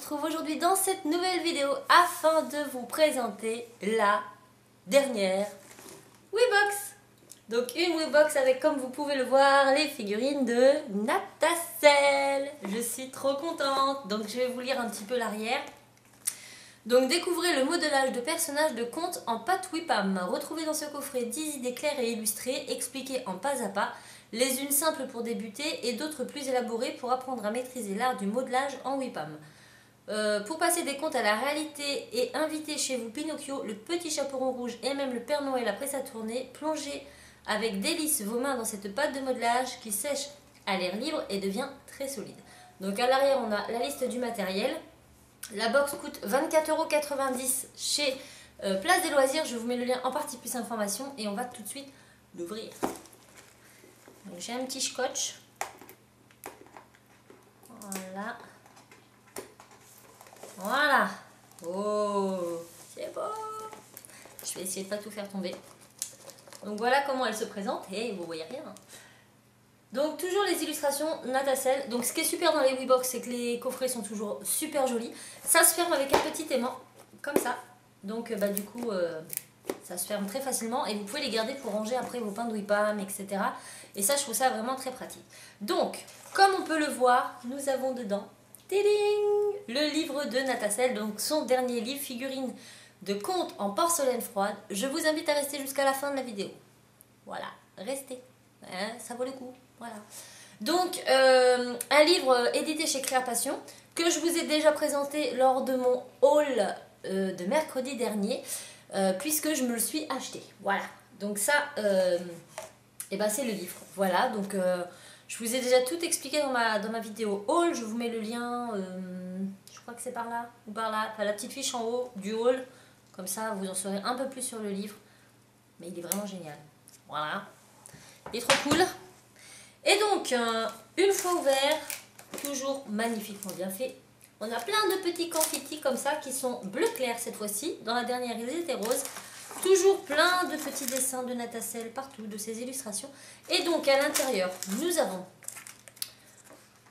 retrouve aujourd'hui dans cette nouvelle vidéo afin de vous présenter la dernière WeBox. Donc une WeBox avec, comme vous pouvez le voir, les figurines de Natacelle. Je suis trop contente. Donc je vais vous lire un petit peu l'arrière. Donc découvrez le modelage de personnages de contes en pâte WIPAM. Retrouvez dans ce coffret 10 idées claires et illustrées, expliquées en pas à pas, les unes simples pour débuter et d'autres plus élaborées pour apprendre à maîtriser l'art du modelage en WIPAM. Pour passer des contes à la réalité et inviter chez vous Pinocchio, le petit chaperon rouge et même le Père Noël après sa tournée, plongez avec délice vos mains dans cette pâte de modelage qui sèche à l'air libre et devient très solide. Donc à l'arrière on a la liste du matériel. La box coûte 24,90 € chez Place des Loisirs. Je vous mets le lien en partie plus information et on va tout de suite l'ouvrir. J'ai un petit scotch. Voilà. Voilà. Oh, c'est beau. Je vais essayer de ne pas tout faire tomber. Donc voilà comment elle se présente. Et vous voyez rien. Donc toujours les illustrations Natacelle. Donc ce qui est super dans les WeBox, c'est que les coffrets sont toujours super jolis. Ça se ferme avec un petit aimant, comme ça. Donc du coup, ça se ferme très facilement. Et vous pouvez les garder pour ranger après vos pains de WIPAM, etc. Et ça, je trouve ça vraiment très pratique. Donc, comme on peut le voir, nous avons dedans, tiding, le livre de Natacelle. Donc son dernier livre, figurine de contes en porcelaine froide. Je vous invite à rester jusqu'à la fin de la vidéo. Voilà, restez. Hein, ça vaut le coup. Voilà. Donc, un livre édité chez Créapassion que je vous ai déjà présenté lors de mon haul de mercredi dernier, puisque je me le suis acheté. Voilà. Donc ça, c'est le livre. Voilà. Donc, je vous ai déjà tout expliqué dans ma vidéo haul. Je vous mets le lien, je crois que c'est par là ou par là. Enfin, la petite fiche en haut du haul. Comme ça, vous en saurez un peu plus sur le livre. Mais il est vraiment génial. Voilà. Il est trop cool. Et donc, une fois ouvert, toujours magnifiquement bien fait. On a plein de petits confettis comme ça qui sont bleu clair cette fois-ci. Dans la dernière, ils étaient roses. Toujours plein de petits dessins de Natacelle partout, de ces illustrations. Et donc, à l'intérieur, nous avons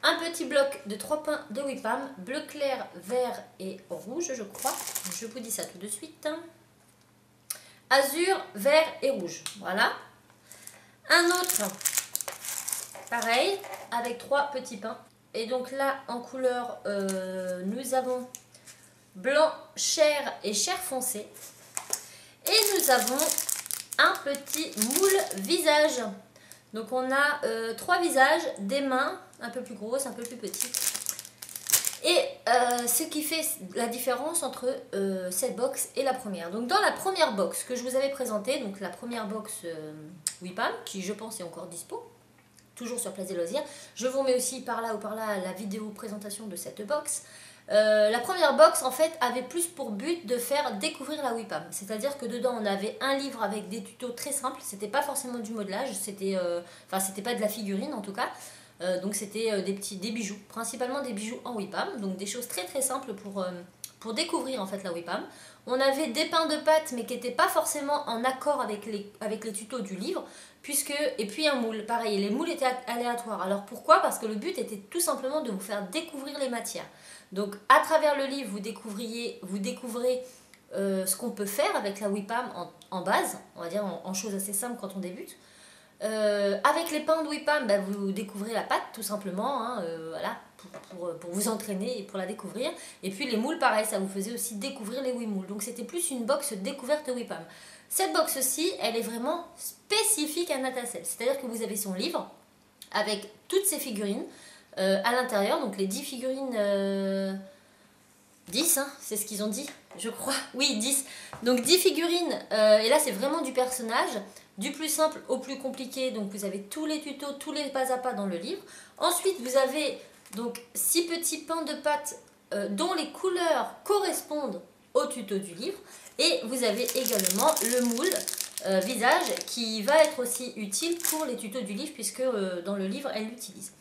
un petit bloc de 3 pains de WIPAM, bleu clair, vert et rouge, je crois. Je vous dis ça tout de suite. Azur, vert et rouge. Voilà. Un autre, pareil, avec 3 petits pains. Et donc là, en couleur, nous avons blanc, chair et chair foncée. Et nous avons un petit moule visage. Donc on a 3 visages, des mains un peu plus grosses, un peu plus petites. Et ce qui fait la différence entre cette box et la première. Donc dans la première box que je vous avais présentée, donc la première box WIPAM, qui je pense est encore dispo, toujours sur Place des Loisirs. Je vous mets aussi par là ou par là la vidéo présentation de cette box. La première box en fait avait plus pour but de faire découvrir la WIPAM. C'est-à-dire que dedans on avait un livre avec des tutos très simples. C'était pas forcément du modelage, c'était pas de la figurine en tout cas. Donc c'était des bijoux, principalement des bijoux en WIPAM, donc des choses très très simples pour découvrir en fait la WIPAM. On avait des pains de pâte mais qui n'étaient pas forcément en accord avec les tutos du livre, et puis un moule, pareil, les moules étaient aléatoires. Alors pourquoi? Parce que le but était tout simplement de vous faire découvrir les matières. Donc à travers le livre, vous découvrez ce qu'on peut faire avec la WIPAM en base, on va dire en choses assez simples quand on débute. Avec les pains de WIPAM, vous découvrez la pâte tout simplement, hein, voilà, pour vous entraîner et pour la découvrir. Et puis les moules, pareil, ça vous faisait aussi découvrir les Wimoules. Donc c'était plus une box découverte WIPAM. Cette box-ci, elle est vraiment spécifique à Natacelle. C'est-à-dire que vous avez son livre avec toutes ses figurines à l'intérieur. Donc les 10 figurines... 10, hein, c'est ce qu'ils ont dit, je crois. Oui, 10. Donc 10 figurines, et là c'est vraiment du personnage, du plus simple au plus compliqué. Donc vous avez tous les tutos, tous les pas à pas dans le livre. Ensuite vous avez donc 6 petits pains de pâte dont les couleurs correspondent au tuto du livre. Et vous avez également le moule visage qui va être aussi utile pour les tutos du livre puisque dans le livre elle l'utilise.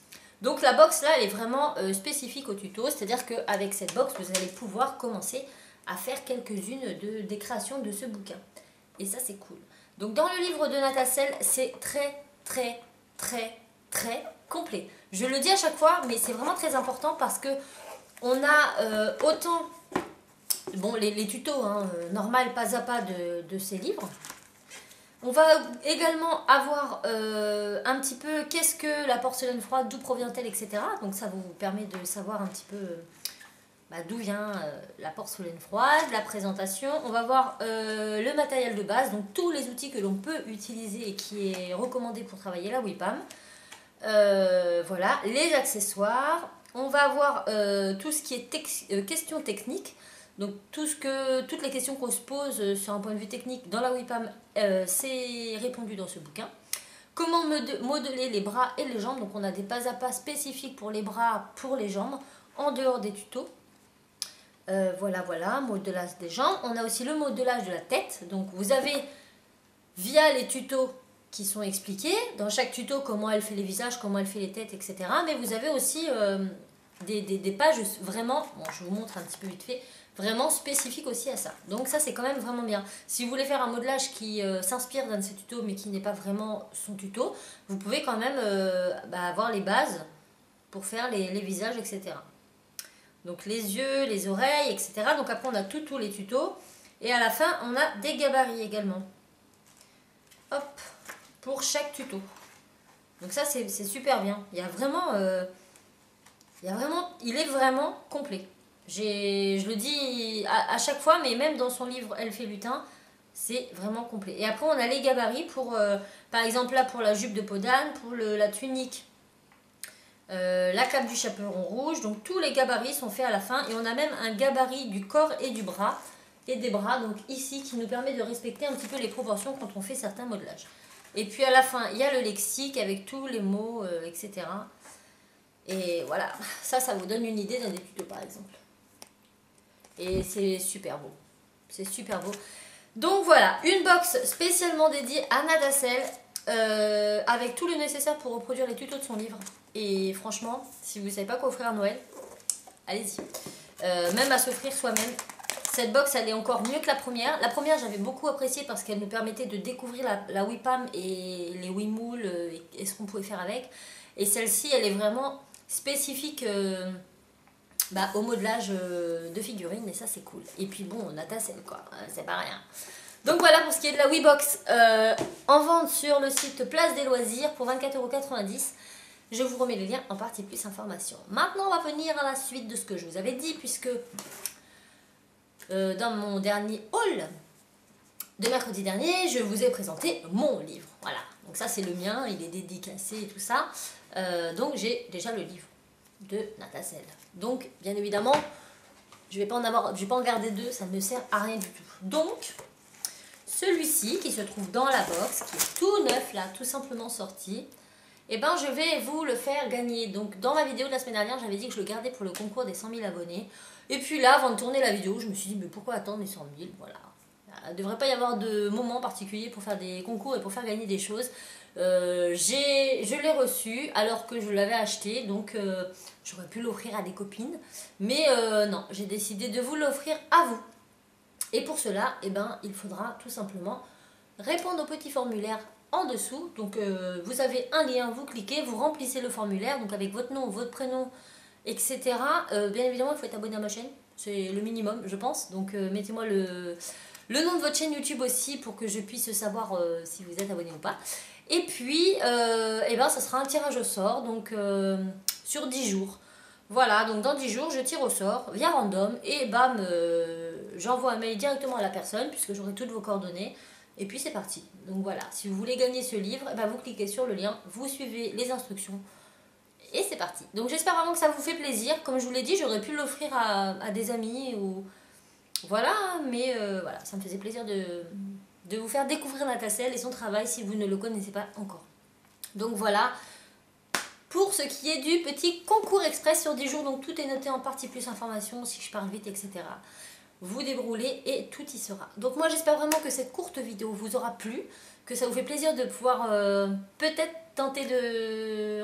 Donc la box là elle est vraiment spécifique au tuto, c'est-à-dire qu'avec cette box vous allez pouvoir commencer à faire quelques-unes des créations de ce bouquin. Et ça c'est cool. Donc dans le livre de Natacelle c'est très très très très complet. Je le dis à chaque fois mais c'est vraiment très important parce que On a autant, bon, les tutos, hein, normal, pas à pas de ces livres. On va également avoir un petit peu qu'est-ce que la porcelaine froide, d'où provient-elle, etc. Donc ça vous permet de savoir un petit peu d'où vient la porcelaine froide, la présentation. On va voir le matériel de base, donc tous les outils que l'on peut utiliser et qui est recommandé pour travailler la WIPAM. Voilà, les accessoires. On va avoir tout ce qui est questions techniques. Donc toutes les questions qu'on se pose sur un point de vue technique dans la WIPAM, c'est répondu dans ce bouquin. Comment modeler les bras et les jambes. Donc on a des pas à pas spécifiques pour les bras, pour les jambes, en dehors des tutos. Voilà, modelage des jambes. On a aussi le modelage de la tête. Donc vous avez, via les tutos qui sont expliqués, dans chaque tuto, comment elle fait les visages, comment elle fait les têtes, etc. Mais vous avez aussi des pages vraiment, bon, je vous montre un petit peu vite fait, vraiment spécifiques aussi à ça. Donc ça, c'est quand même vraiment bien. Si vous voulez faire un modelage qui s'inspire d'un de ces tutos, mais qui n'est pas vraiment son tuto, vous pouvez quand même avoir les bases pour faire les visages, etc. Donc les yeux, les oreilles, etc. Donc après, on a tous les tutos. Et à la fin, on a des gabarits également. Hop, pour chaque tuto. Donc ça, c'est super bien. Il est vraiment complet. Je le dis à chaque fois, mais même dans son livre Elle fait lutin, c'est vraiment complet. Et après, on a les gabarits pour, par exemple, là, pour la jupe de peau d'âne, pour la tunique, la cape du chaperon rouge. Donc tous les gabarits sont faits à la fin. Et on a même un gabarit du corps et du bras et des bras, donc ici, qui nous permet de respecter un petit peu les proportions quand on fait certains modelages. Et puis à la fin, il y a le lexique avec tous les mots, etc. Et voilà, ça vous donne une idée dans des tutos par exemple. Et c'est super beau. C'est super beau. Donc voilà, une box spécialement dédiée à Nadacel, avec tout le nécessaire pour reproduire les tutos de son livre. Et franchement, si vous ne savez pas quoi offrir à Noël, allez-y. Même à s'offrir soi-même. Cette box, elle est encore mieux que la première. La première, j'avais beaucoup apprécié parce qu'elle nous permettait de découvrir la WIPAM et les Wimoules et ce qu'on pouvait faire avec. Et celle-ci, elle est vraiment spécifique au modelage de figurines. Et ça, c'est cool. Et puis bon, on a Tassel, quoi. C'est pas rien. Donc voilà pour ce qui est de la WeBox. En vente sur le site Place des Loisirs pour 24,90 €. Je vous remets le lien en partie plus information. Maintenant, on va venir à la suite de ce que je vous avais dit, puisque dans mon dernier haul de mercredi dernier, je vous ai présenté mon livre. Voilà, donc ça c'est le mien, il est dédicacé et tout ça. Donc j'ai déjà le livre de Nadacel. Donc bien évidemment, je vais pas en garder deux, ça ne me sert à rien du tout. Donc celui-ci qui se trouve dans la box, qui est tout neuf là, tout simplement sorti, et ben je vais vous le faire gagner. Donc dans ma vidéo de la semaine dernière, j'avais dit que je le gardais pour le concours des 100 000 abonnés. Et puis là, avant de tourner la vidéo, je me suis dit, mais pourquoi attendre les 100 000? Voilà. Il ne devrait pas y avoir de moment particulier pour faire des concours et pour faire gagner des choses. Je l'ai reçu alors que je l'avais acheté, donc j'aurais pu l'offrir à des copines. Mais non, j'ai décidé de vous l'offrir à vous. Et pour cela, eh ben, il faudra tout simplement répondre au petit formulaire en dessous. Donc vous avez un lien, vous cliquez, vous remplissez le formulaire, donc avec votre nom, votre prénom, etc. Bien évidemment, il faut être abonné à ma chaîne, c'est le minimum, je pense. Donc mettez-moi le nom de votre chaîne YouTube aussi pour que je puisse savoir si vous êtes abonné ou pas. Et puis, eh ben, ça sera un tirage au sort, donc sur 10 jours. Voilà, donc dans 10 jours, je tire au sort via random et bam, j'envoie un mail directement à la personne puisque j'aurai toutes vos coordonnées. Et puis c'est parti. Donc voilà, si vous voulez gagner ce livre, eh ben, vous cliquez sur le lien, vous suivez les instructions. Et c'est parti. Donc j'espère vraiment que ça vous fait plaisir. Comme je vous l'ai dit, j'aurais pu l'offrir à des amis ou voilà, mais voilà, ça me faisait plaisir de vous faire découvrir Nadacel et son travail si vous ne le connaissez pas encore. Donc voilà, pour ce qui est du petit concours express sur 10 jours, donc tout est noté en partie plus information, si je parle vite, etc. Vous déroulez et tout y sera. Donc moi j'espère vraiment que cette courte vidéo vous aura plu, que ça vous fait plaisir de pouvoir peut-être tenter de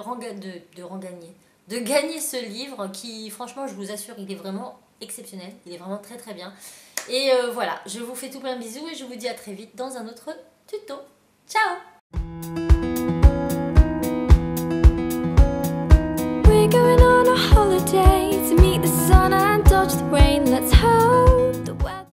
gagner ce livre qui, franchement, je vous assure, il est vraiment exceptionnel, il est vraiment très très bien. Et voilà, je vous fais tout plein de bisous et je vous dis à très vite dans un autre tuto. Ciao! We're going on a holiday to meet the sun watch the rain.